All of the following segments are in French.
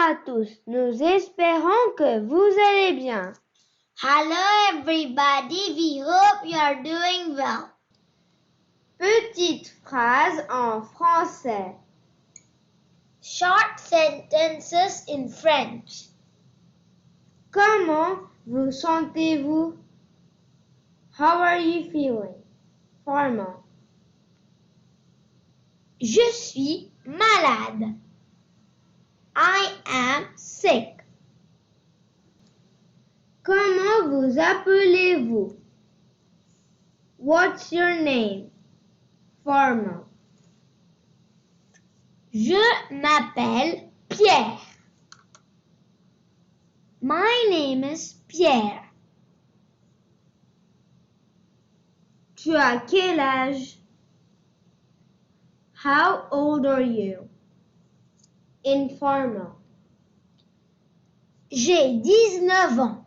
à tous, nous espérons que vous allez bien. Hello everybody, we hope you are doing well. Petites phrases en français. Short sentences in French. Comment vous sentez-vous? How are you feeling? Formal. Je suis malade. I am sick. Comment vous appelez-vous? What's your name? Formal. Je m'appelle Pierre. My name is Pierre. Tu as quel âge? How old are you? Informal. J'ai 19 ans.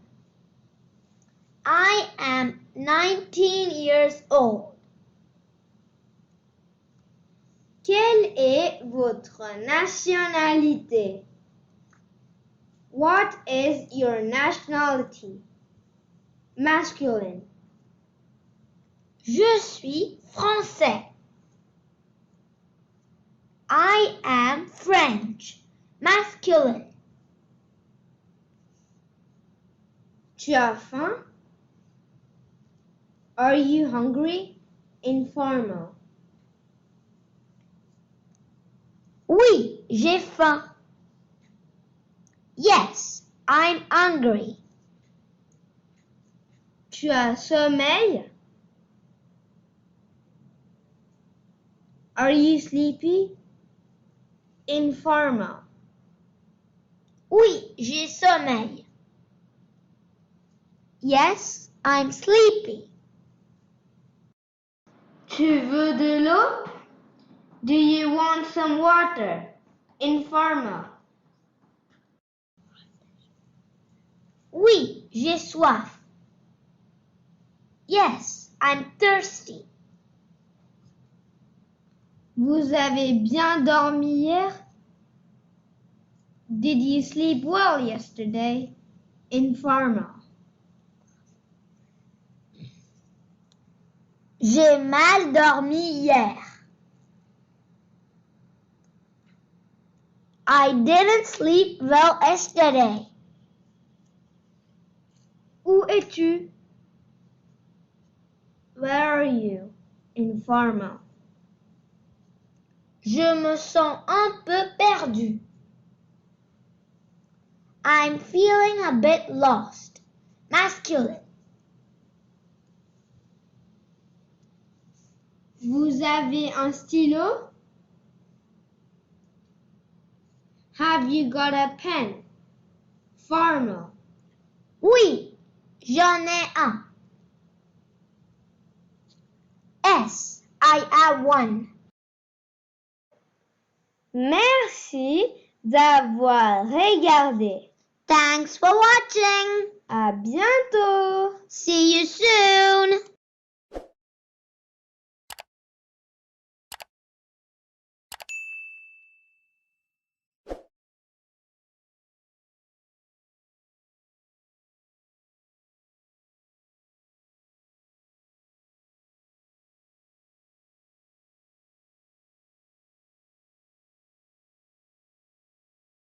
I am 19 years old. Quelle est votre nationalité? What is your nationality? Masculine. Je suis français. I am French. Masculine. Tu as faim? Are you hungry? Informal. Oui, j'ai faim. Yes, I'm hungry. Tu as sommeil? Are you sleepy? Informal. Oui, j'ai sommeil. Yes, I'm sleepy. Tu veux de l'eau? Do you want some water? Informal. Oui, j'ai soif. Yes, I'm thirsty. Vous avez bien dormi hier? Did you sleep well yesterday? Informal. J'ai mal dormi hier. I didn't sleep well yesterday. Où es-tu? Where are you? Informal. Je me sens un peu perdu. I'm feeling a bit lost. Masculine. Vous avez un stylo? Have you got a pen? Formal. Oui, j'en ai un. Yes, I have one. Merci d'avoir regardé. Thanks for watching. À bientôt. See you soon.